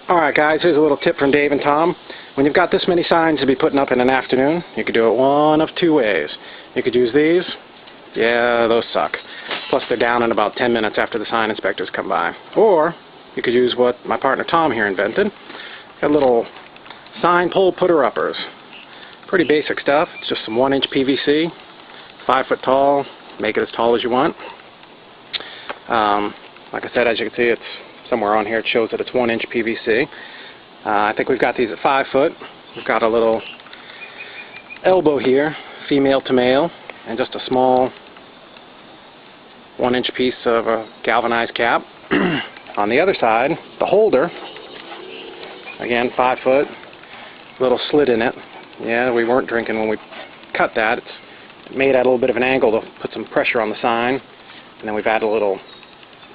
Alright guys, here's a little tip from Dave and Tom. When you've got this many signs to be putting up in an afternoon, you could do it one of two ways. You could use these. Yeah, those suck. Plus they're down in about 10 minutes after the sign inspectors come by. Or you could use what my partner Tom here invented. Got little sign pole putter-uppers. Pretty basic stuff. It's just some 1-inch PVC, 5 foot tall. Make it as tall as you want. Like I said, as you can see, it's somewhere on here. It shows that it's 1-inch PVC. I think we've got these at 5 foot. We've got a little elbow here, female to male, and just a small 1-inch piece of a galvanized cap. On the other side, the holder, again 5 foot, little slit in it. Yeah, we weren't drinking when we cut that. It's made at a little bit of an angle to put some pressure on the sign, and then we've added a little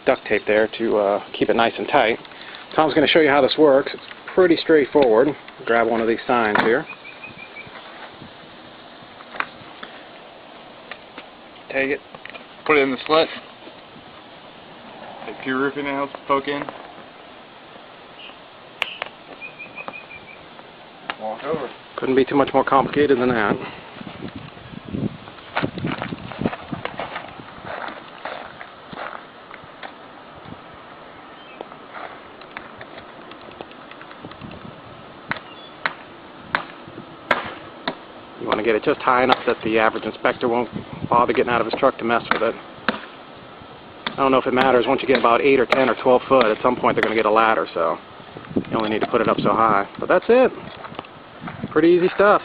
duct tape there to keep it nice and tight. Tom's going to show you how this works. It's pretty straightforward. Grab one of these signs here. Take it. Put it in the slit. Take your roofing nails, poke in. Walk over. Couldn't be too much more complicated than that. You want to get it just high enough that the average inspector won't bother getting out of his truck to mess with it. I don't know if it matters once you get about 8 or 10 or 12 foot. At some point they're going to get a ladder, so you only need to put it up so high. But that's it. Pretty easy stuff.